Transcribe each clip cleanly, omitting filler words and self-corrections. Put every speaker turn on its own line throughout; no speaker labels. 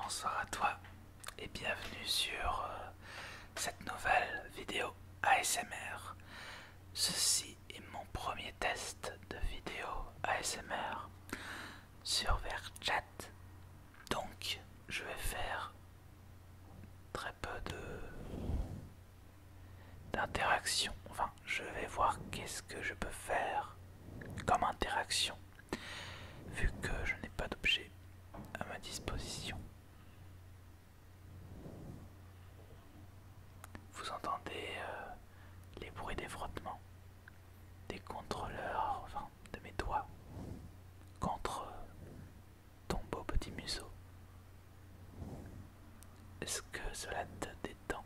bonsoir à toi et bienvenue sur cette nouvelle vidéo ASMR. Ceci est mon premier test de vidéo ASMR sur VRChat. Donc je vais faire très peu d'interaction. Enfin, je vais voir qu'est-ce que je peux faire comme interaction vu que je n'ai pas d'objet à ma disposition. Vous entendez les bruits des frottements des contrôleurs, enfin de mes doigts, contre ton beau petit museau. Est-ce que cela te détend?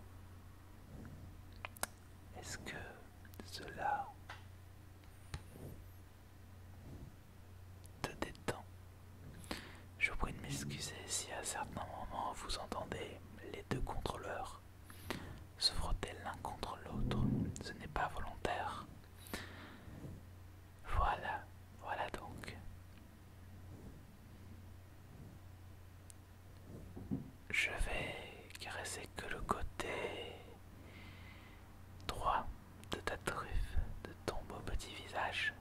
Est-ce que cela te détend? Je vous prie de m'excuser si à certains moments vous entendez les deux contrôleurs se frotter l'un contre l'autre. Ce n'est pas volontaire. Voilà donc. Je vais caresser que le côté droit de ta truffe, de ton beau petit visage.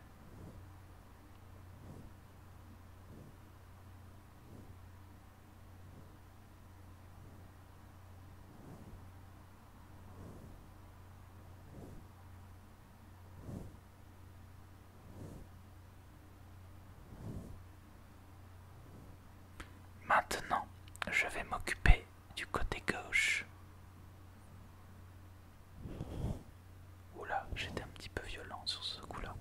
Maintenant, je vais m'occuper du côté gauche. Oula, j'étais un petit peu violent sur ce coup-là.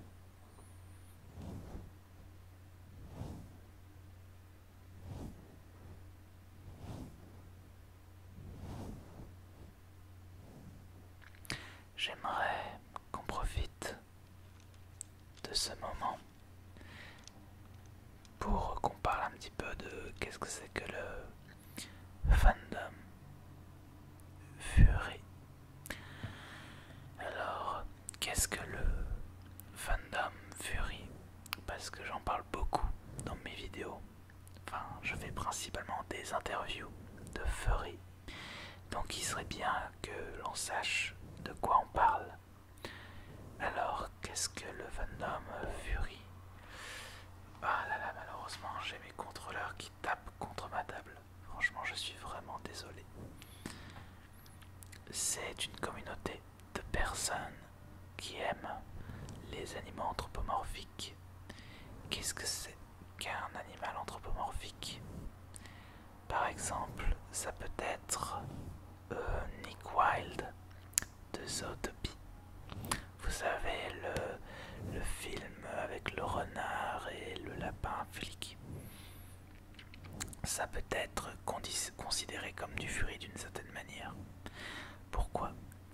J'aimerais qu'on profite de ce moment pour qu'on parle un petit peu de qu'est-ce que c'est que le fandom Fury. Alors, qu'est-ce que le fandom Fury? Parce que j'en parle beaucoup dans mes vidéos. Enfin, je fais principalement des interviews de Fury. Donc il serait bien que l'on sache de quoi on parle. Alors, qu'est-ce que le fandom Fury? Ah là là, malheureusement, j'ai mes contrôleurs qui tapent contre ma table. Franchement, je suis vraiment désolé. C'est une communauté de personnes qui aiment les animaux anthropomorphiques. Qu'est-ce que c'est qu'un animal anthropomorphique? Par exemple, ça peut être Nick Wilde de Zootopie. Vous savez, le film avec le renard et le lapin flic. Ça peut être considéré comme du Fury d'une certaine manière. Pourquoi?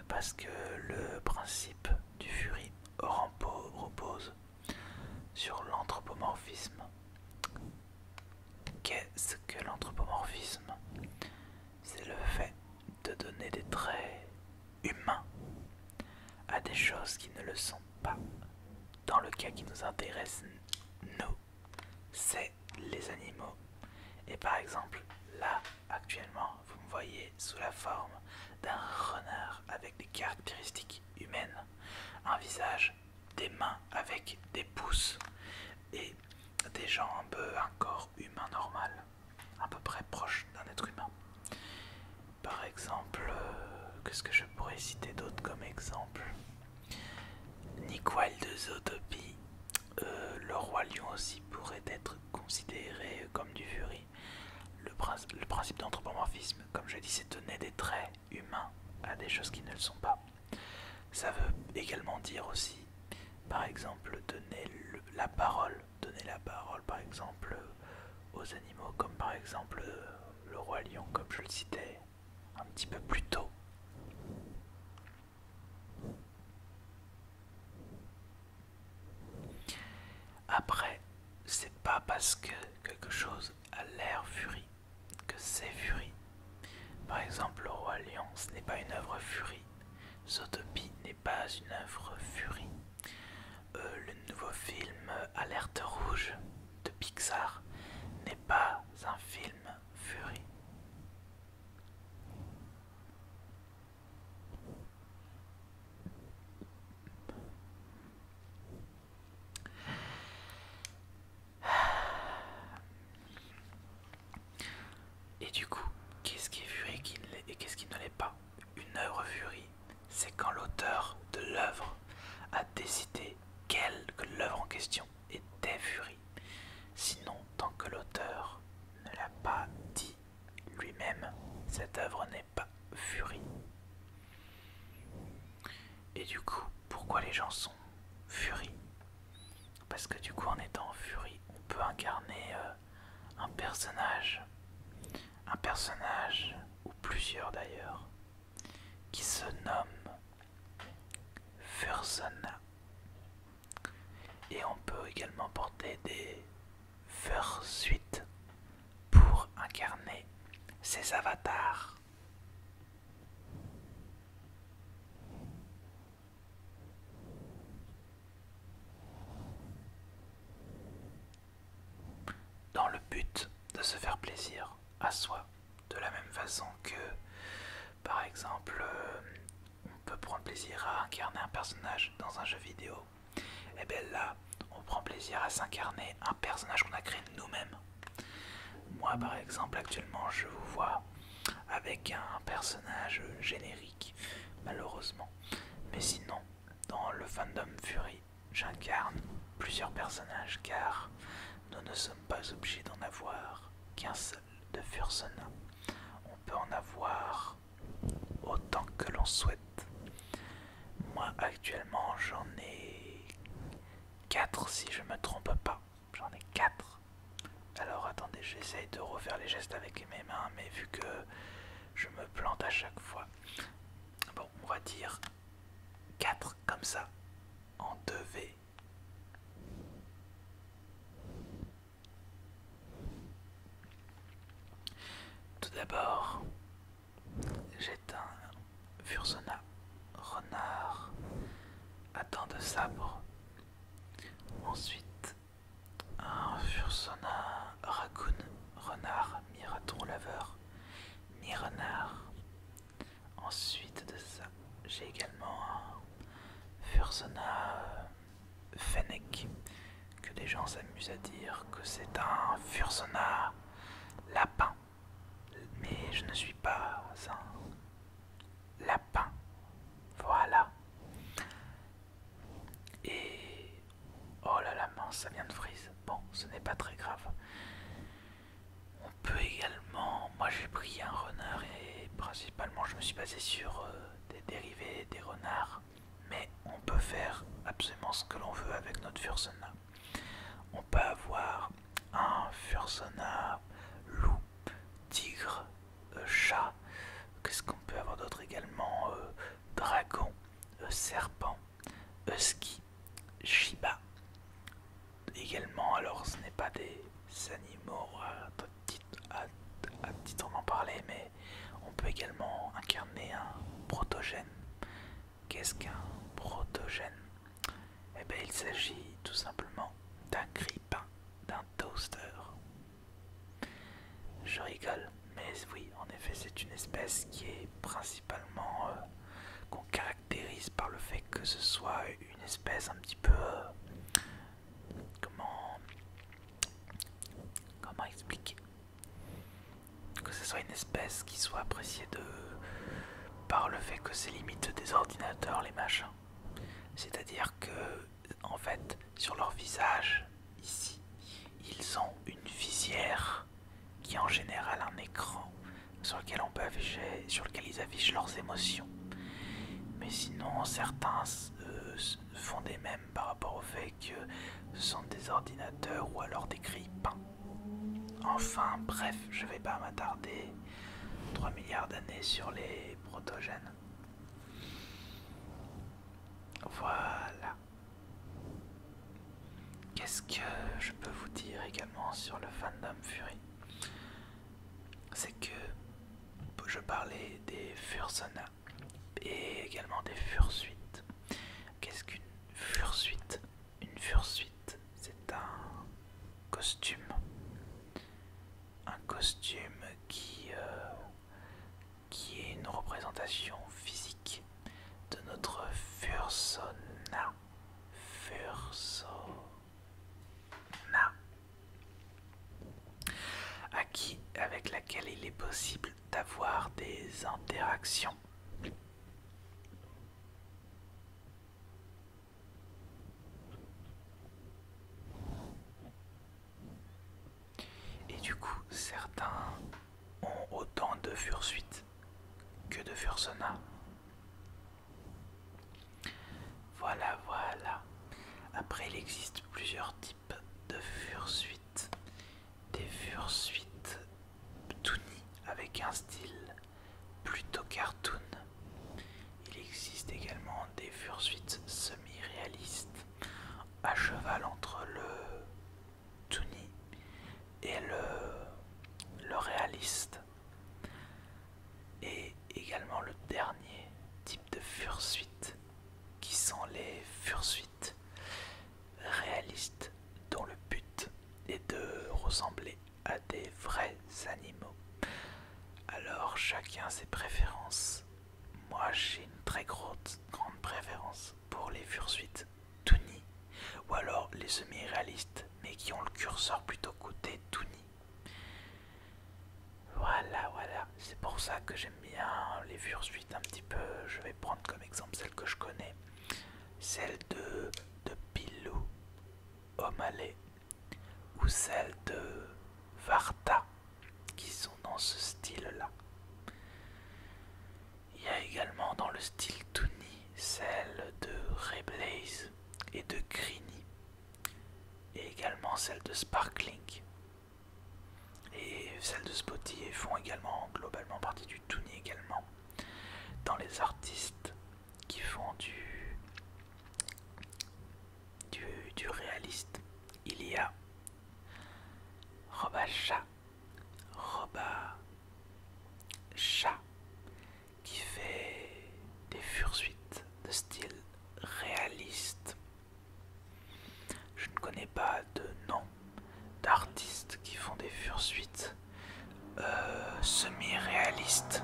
Parce que le principe du Fury repose sur l'anthropomorphisme. Qu'est-ce que l'anthropomorphisme? C'est le fait de donner des traits humains à des choses qui ne le sont pas. Dans le cas qui nous intéresse, nous, c'est les animaux. Et par exemple, là, actuellement, vous me voyez sous la forme d'un renard avec des caractéristiques humaines, un visage, des mains avec des pouces et des jambes, un corps humain normal, à peu près proche d'un être humain. Par exemple, qu'est-ce que je pourrais citer d'autre comme exemple? Nick Wilde de Zootopie, le roi lion aussi pourrait être considéré comme du Fury. Le principe d'anthropomorphisme, comme je dis, c'est donner des traits humains à des choses qui ne le sont pas. Ça veut également dire aussi, par exemple, donner la parole par exemple aux animaux, comme par exemple le roi lion, comme je le citais un petit peu plus tôt. Après, c'est pas parce que quelque chose a l'air Fury que c'est Fury. Par exemple, le roi lion, ce n'est pas une œuvre Fury. Zootopie n'est pas une œuvre Fury. Le nouveau film Alerte Rouge de Pixar n'est pas un film Fury. cette œuvre n'est pas Furie. Et du coup, pourquoi les gens sont Furie? Parce que du coup, en étant Furie, on peut incarner un personnage, ou plusieurs d'ailleurs, qui se nomme Fursona. Et on peut également porter des fursuites pour incarner ses avatars. Dans le but de se faire plaisir à soi, de la même façon que, par exemple, on peut prendre plaisir à incarner un personnage dans un jeu vidéo. Et bien là, on prend plaisir à s'incarner un personnage qu'on a créé nous-mêmes. Moi, par exemple, actuellement, je vous vois avec un personnage générique, malheureusement. Mais sinon, dans le fandom Fury, j'incarne plusieurs personnages car nous ne sommes pas obligés d'en avoir qu'un seul de Fursona. On peut en avoir autant que l'on souhaite. Moi, actuellement, j'en ai 4 si je me trompe pas. J'en ai 4. Alors attendez, j'essaye de refaire les gestes avec mes mains, mais vu que je me plante à chaque fois. Bon, on va dire 4 comme ça, en 2V. Tout d'abord, j'ai un Fursona renard à dents de sabre. Ensuite, un Fursona raccoon renard mi-raton laveur, mi-renard. Ensuite de ça, j'ai également un Fursona Fennec, que les gens s'amusent à dire que c'est un Fursona lapin. Mais je ne suis pas un lapin. Voilà. Et... oh là là, mince, ça vient de freeze. Bon, ce n'est pas très grave. On peut également... moi j'ai pris un renard et principalement je me suis basé sur des dérivés des renards. Mais on peut faire absolument ce que l'on veut avec notre Fursona. On peut avoir un Fursona loup, tigre, chat. Qu'est-ce qu'on peut avoir d'autre également? Dragon, serpent, husky, Shiba. Également, alors ce n'est pas des animaux à titre d'en parler, mais on peut également incarner un protogène. Qu'est-ce qu'un protogène? Eh bien, il s'agit tout simplement d'un grille-pain, d'un toaster. Je rigole, mais oui, en effet, c'est une espèce qui est principalement qu'on caractérise par le fait que ce soit une espèce un petit peu comment expliquer, que ce soit une espèce qui soit appréciée par le fait que c'est limite des ordinateurs les machins. C'est-à-dire que en fait sur leur visage ici ils ont une visière qui est en général un écran sur lequel on peut afficher, sur lequel ils affichent leurs émotions. Mais sinon certains font des mèmes par rapport au fait que ce sont des ordinateurs ou alors des grille-pains. Enfin bref, je vais pas m'attarder 3 milliards d'années sur les protogènes. Voilà. Qu'est-ce que je peux vous dire également sur le fandom Fury? C'est que je parlais des Fursona et également des fursuites. Qu'est-ce qu'une fursuite? Une fursuite, c'est un costume. Un costume qui est une représentation physique de notre Fursona. Avec laquelle il est possible d'avoir des interactions. Et du coup, certains ont autant de fursuites de Fursona. Voilà, voilà. Après, il existe plusieurs types de fursuites. Des fursuites toony avec un style plutôt cartoon. Il existe également des fursuites semi-réalistes, à cheval entre le toony et le réaliste. Et également le dernier type de fursuite, qui sont les fursuites réalistes, dont le but est de ressembler à des vrais animaux. Alors chacun ses préférences. Moi j'ai une très grande préférence pour les fursuites toony, ou alors les semi-réalistes mais qui ont le curseur plutôt côté toony. Voilà, voilà, c'est pour ça que j'aime bien les fursuites un petit peu. Je vais prendre comme exemple celle que je connais, celle de Pilou O'Malley ou celle de Varta, qui sont dans ce style-là. Il y a également dans le style toony celle de Rayblaze et de Greeny, et également celle de Sparkling. Et celles de Spotty font également globalement partie du toony également. Dans les artistes qui font du réaliste, il y a Roba Chat qui fait des fursuites de style réaliste. Je ne connais pas de nom d'artistes qui font des fursuites semi-réalistes.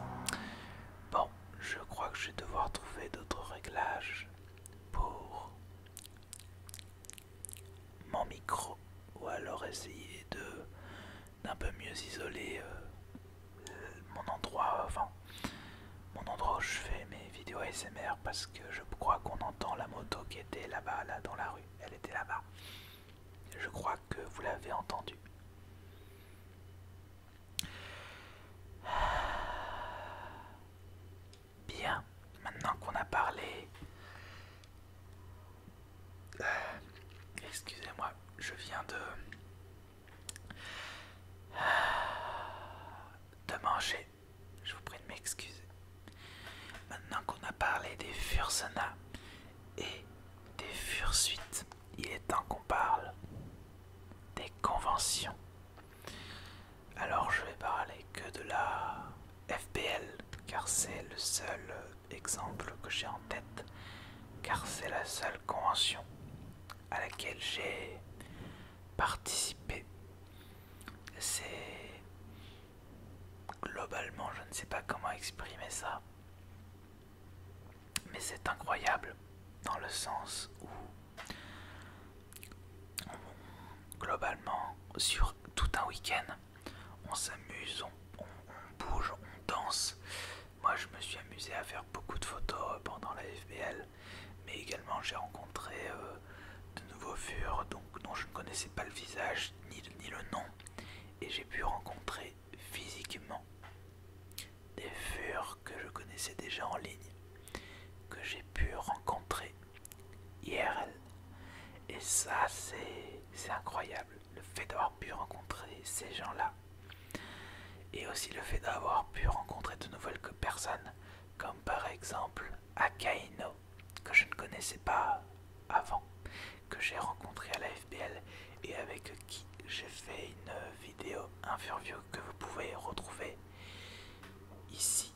Bon, je crois que je vais devoir trouver d'autres réglages pour mon micro, ou alors essayer d'un peu mieux isoler mon endroit, mon endroit où je fais mes vidéos ASMR, parce que je crois qu'on entend la moto qui était là-bas, là dans la rue. Elle était là-bas. Je crois que vous l'avez entendu. Bien, maintenant qu'on a parlé... excusez-moi, je viens de manger. Je vous prie de m'excuser. Maintenant qu'on a parlé des Fursona et des fursuites, il est temps qu'on parle des conventions. Alors je vais parler que de la FPL, car c'est le seul exemple que j'ai en tête, car c'est la seule convention à laquelle j'ai participé. C'est globalement, je ne sais pas comment exprimer ça, mais c'est incroyable dans le sens où globalement sur tout un week-end on s'amuse, on bouge, on danse. Moi je me suis amusé à faire beaucoup de photos pendant la FBL, mais également j'ai rencontré de nouveaux furs dont je ne connaissais pas le visage ni le nom, et j'ai pu rencontrer physiquement des furs que je connaissais déjà en ligne, que j'ai pu rencontrer IRL. Et ça c'est incroyable, le fait d'avoir pu rencontrer ces gens-là, et aussi le fait d'avoir pu rencontrer de nouvelles personnes, comme par exemple Akaino, que je ne connaissais pas avant, que j'ai rencontré à la FBL et avec qui j'ai fait une vidéo interview que vous pouvez retrouver ici,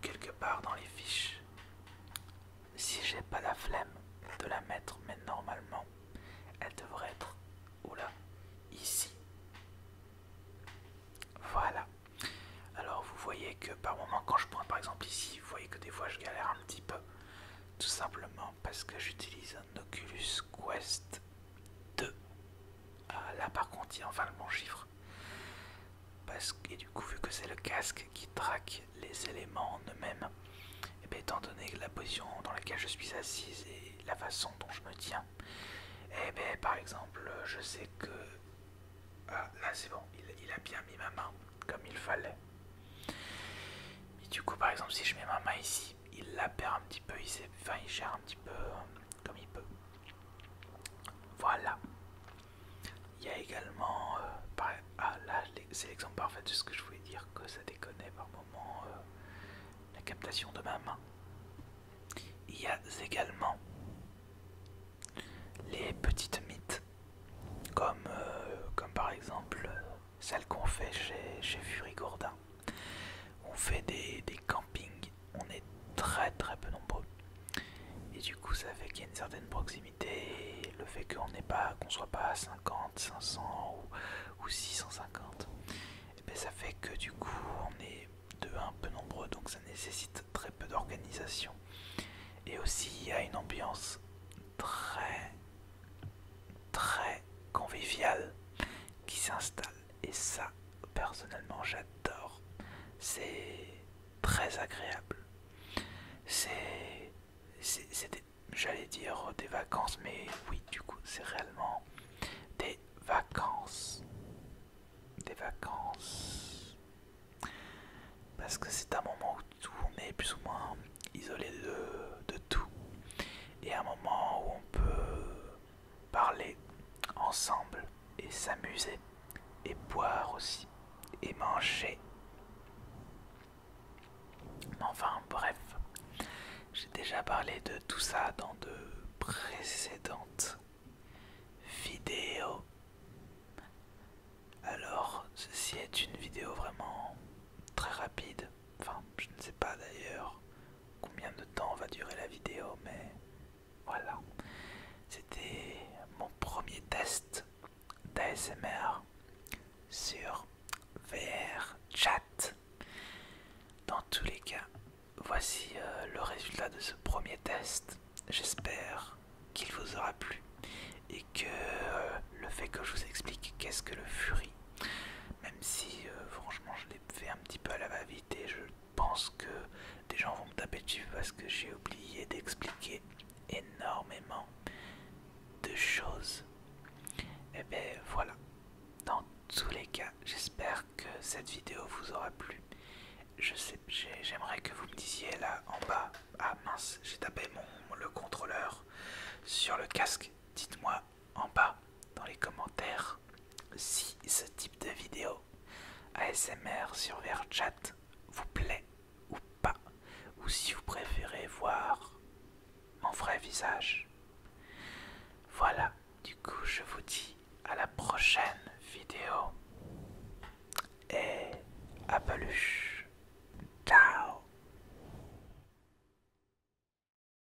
quelque part dans les fiches. Si j'ai pas la flemme de la mettre, mais normalement elle devrait être, oula, ici. Voilà. Alors vous voyez que par moment, quand je prends par exemple ici, vous voyez que des fois je galère un petit peu, tout simplement parce que j'utilise un Oculus Quest 2. Là par contre il y a enfin le bon chiffre, parce que, et du coup vu que c'est le casque qui traque les éléments en eux-mêmes, et bien étant donné la position dans laquelle je suis assise et la façon dont je me tiens, et bien par exemple je sais que là c'est bon, il a bien mis ma main comme il fallait. Mais du coup, par exemple, si je mets ma main ici, il la perd un petit peu, il gère un petit peu comme il peut. Voilà. Il y a également, là, c'est l'exemple parfait de ce que je voulais dire, que ça déconnait par moment la captation de ma main. Il y a également les petites mythes, comme par exemple celle qu'on fait chez Fury Gourdin. On fait des campings, on est très très peu nombreux. Et du coup, ça fait qu'il y a une certaine proximité. Et le fait qu'on soit pas à 50, 500 ou 650, et ben ça fait que du coup, on est un peu nombreux. Donc ça nécessite très peu d'organisation. Et aussi, il y a une ambiance très très conviviale qui s'installe. Et ça, personnellement, j'adore. C'est très agréable. J'allais dire des vacances, mais oui, du coup, c'est réellement des vacances. Des vacances. Parce que c'est un moment où on est plus ou moins isolé de tout. Et un moment où on peut parler ensemble et s'amuser. Et boire aussi. Et manger. Mais enfin, bref. J'ai déjà parlé de tout ça dans de précédentes vidéos. Alors, ceci est une vidéo vraiment très rapide. Enfin, je ne sais pas d'ailleurs combien de temps va durer la vidéo, mais voilà. C'était mon premier test d'ASMR sur VR Chat. Dans tous les cas, voici le résultat de ce premier test. J'espère qu'il vous aura plu et que le fait que je vous explique qu'est-ce que le Fury, même si franchement je l'ai fait un petit peu à la va-vite et je pense que des gens vont me taper dessus parce que j'ai oublié d'expliquer énormément de choses. Et ben voilà, dans tous les cas, j'espère que cette vidéo vous aura plu. J'aimerais que vous me disiez là en bas, ah mince, j'ai tapé le contrôleur sur le casque. Dites-moi en bas dans les commentaires si ce type de vidéo ASMR sur VRChat vous plaît